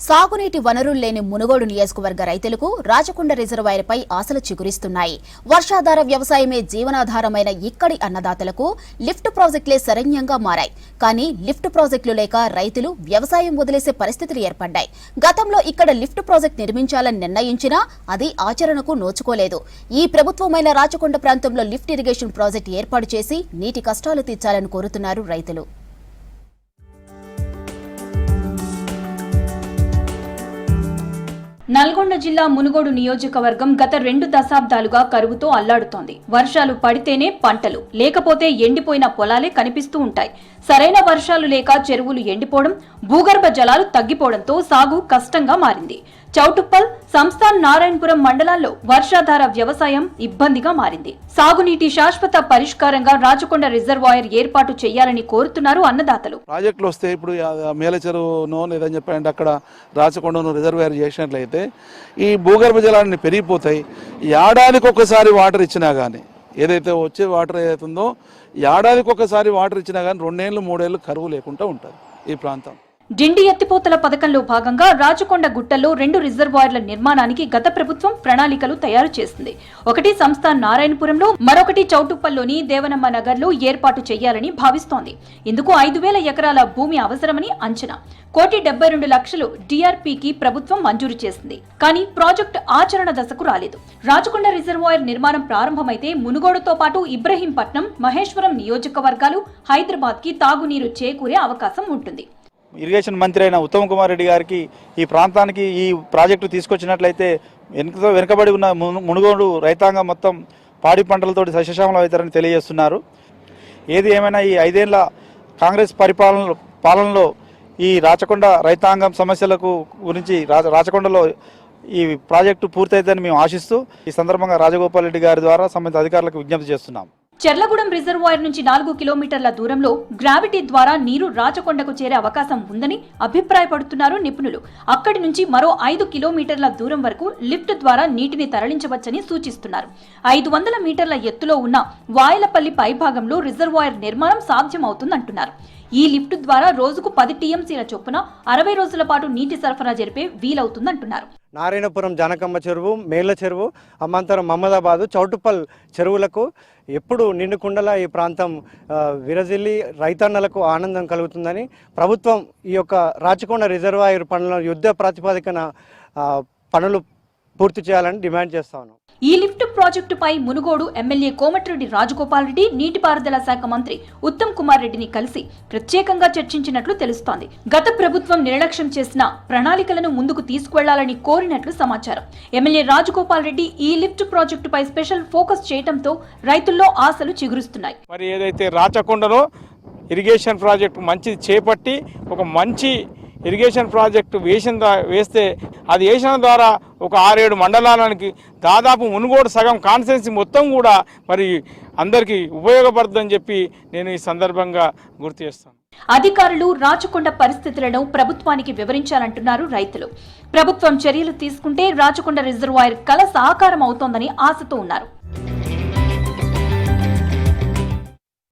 సాగునీటి వనరులు లేని మునుగోడు నియోజకవర్గ రైతులకు రాచకొండ రిజర్వాయర్పై ఆశలు చిగురిస్తున్నాయి. వర్షాధార వ్యవసాయమే జీవనాధారమైన ఇక్కడి అన్నదాతలకు లిఫ్ట్ ప్రాజెక్టులే శరణ్యంగా మారాయి. కానీ లిఫ్ట్ ప్రాజెక్టులు లేక రైతులు వ్యవసాయం వదిలేసే పరిస్థితులు ఏర్పడ్డాయి. గతంలో ఇక్కడ లిఫ్ట్ ప్రాజెక్టు నిర్మించాలని నిర్ణయించినా అది ఆచరణకు నోచుకోలేదు. ఈ ప్రభుత్వమైన రాచకొండ ప్రాంతంలో లిఫ్ట్ ఇరిగేషన్ ప్రాజెక్టు ఏర్పాటు చేసి నీటి కష్టాలు తీర్చాలని కోరుతున్నారు రైతులు. నల్గొండ జిల్లా మునుగోడు నియోజకవర్గం గత 2 దశాబ్దాలుగా కరువుతో అల్లాడుతోంది. వర్షాలు పడితేనే పంటలు, లేకపోతే ఎండిపోయిన పొలాలే కనిపిస్తూ ఉంటాయి. సరైన వర్షాలు లేక చెరువులు ఎండిపోవడం, భూగర్భ జలాలు తగ్గిపోవడంతో సాగు కష్టంగా మారింది. చౌటుప్పల్, సంస్థాన్ నారాయణపురం మండలాల్లో వర్షాధార వ్యవసాయం ఇబ్బందిగా మారింది. సాగునీటి శాశ్వత పరిష్కారంగా రాచకొండ రిజర్వాయర్ ఏర్పాటు చేయాలని కోరుతున్నారు అన్నదాతలు. ప్రాజెక్టులు వస్తే ఇప్పుడు మేలచెరువునో లేదని చెప్పండి అక్కడ రాచకొండను రిజర్వాయర్ చేసినట్లయితే ఈ భూగర్భ జలాన్ని పెరిగిపోతాయి. ఏడాదికి ఒకసారి వాటర్ ఇచ్చినా కానీ, ఏదైతే వచ్చే వాటర్ ఏదైతుందో ఏడాదికి ఒకసారి వాటర్ ఇచ్చినా కానీ 2 ఏళ్ళు 3 ఏళ్ళు కరువు లేకుండా ఉంటుంది ఈ ప్రాంతం. డిండి ఎత్తిపోతల పథకంలో భాగంగా రాచకొండ గుట్టల్లో 2 రిజర్వాయర్ల నిర్మాణానికి గత ప్రభుత్వం ప్రణాళికలు తయారు చేసింది. ఒకటి సంస్థ నారాయణపురంలో, మరొకటి చౌటుప్పల్లోని దేవనమ్మ నగర్లో ఏర్పాటు చేయాలని భావిస్తోంది. ఇందుకు 5,000 ఎకరాల భూమి అవసరమని అంచనా. 1,72,00,000 డిఆర్పీకి ప్రభుత్వం మంజూరు చేసింది. కానీ ప్రాజెక్టు ఆచరణ దశకు రాలేదు. రాచకొండ రిజర్వాయర్ నిర్మాణం ప్రారంభమైతే మునుగోడుతో పాటు ఇబ్రహీంపట్నం, మహేశ్వరం నియోజకవర్గాలు, హైదరాబాద్ కి తాగునీరు చేకూరే అవకాశం ఉంటుంది. ఇరిగేషన్ మంత్రి అయిన ఉత్తమ్ కుమార్ రెడ్డి గారికి ఈ ప్రాంతానికి ఈ ప్రాజెక్టు తీసుకొచ్చినట్లయితే వెనుకబడి ఉన్న మునుగోడు రైతాంగం మొత్తం పాడి పంటలతోటి సస్యశ్యామలం అవుతారని తెలియజేస్తున్నారు. ఏది ఏమైనా ఈ 5 ఏళ్ల కాంగ్రెస్ పాలనలో ఈ రాచకొండ రైతాంగం సమస్యలకు గురించి రాచకొండలో ఈ ప్రాజెక్టు పూర్తయిద్దని మేము ఆశిస్తూ ఈ సందర్భంగా రాజగోపాల్ రెడ్డి గారి ద్వారా సంబంధిత అధికారులకు విజ్ఞప్తి చేస్తున్నాం. చెర్లగూడెం రిజర్వాయర్ నుంచి 4 కిలోమీటర్ల దూరంలో గ్రావిటీ ద్వారా నీరు రాచకొండకు చేరే అవకాశం ఉందని అభిప్రాయపడుతున్నారు నిపుణులు. అక్కడి నుంచి మరో 5 కిలోమీటర్ల దూరం వరకు లిఫ్ట్ ద్వారా నీటిని తరలించవచ్చని సూచిస్తున్నారు. 500 మీటర్ల ఎత్తులో ఉన్న వాయలపల్లి పైభాగంలో రిజర్వాయర్ నిర్మాణం సాధ్యమవుతుందంటున్నారు. ఈ లిఫ్ట్ ద్వారా రోజుకు 10 టీఎంసీల చొప్పున 60 రోజుల పాటు నీటి సరఫరా జరిపే వీలవుతుందంటున్నారు. నారాయణపురం జానకమ్మ చెరువు, మేళ్ల చెరువు, అమ్మంతరం మహమ్మదాబాదు, చౌటుప్పల్ చెరువులకు ఎప్పుడు నిండుకుండలా ఈ ప్రాంతం విరజిల్లి రైతన్నలకు ఆనందం కలుగుతుందని ప్రభుత్వం ఈ యొక్క రాచకొండ రిజర్వాయర్ పనుల యుద్ధ ప్రాతిపదికన పనులు పూర్తి చేయాలని డిమాండ్ చేస్తా ఉన్నాం. ఈ లిఫ్ట్ ప్రాజెక్టుపై మునుగోడు ఎమ్మెల్యే కోమటిరెడ్డి రాజగోపాల్ రెడ్డి, నీటిపారుదల శాఖ మంత్రి ఉత్తమ్ కుమార్ రెడ్డిని కలిసి ప్రత్యేకంగా చర్చించినట్లు తెలుస్తోంది. గత ప్రభుత్వం నిర్లక్ష్యం చేసిన ప్రణాళికలను ముందుకు తీసుకువెళ్లాలని కోరినట్లు సమాచారం. ఎమ్మెల్యే రాజగోపాల్ రెడ్డి ఈ లిఫ్ట్ ప్రాజెక్టుపై స్పెషల్ ఫోకస్ చేయడంతో రైతుల్లో ఆశలు చిగురుస్తున్నాయి. మరి ఏదైతే రాచకొండలో ఇరిగేషన్ ప్రాజెక్టు మంచిది చేపట్టి ఒక మంచి ఇరిగేషన్ ప్రాజెక్టు వేస్తే అది వేసిన ద్వారా ఒక 6-7 మండలానికి దాదాపు మునుగోడు సగం కాన్స్టిట్యున్సీ మొత్తం కూడా మరి అందరికీ ఉపయోగపడుతుందని చెప్పి నేను ఈ సందర్భంగా గుర్తు చేస్తాను. అధికారులు రాచకొండ పరిస్థితులను ప్రభుత్వానికి వివరించాలంటున్నారు రైతులు. ప్రభుత్వం చర్యలు తీసుకుంటే రాచకొండ రిజర్వాయర్ కల సాకారం అవుతోందని ఆశతో ఉన్నారు.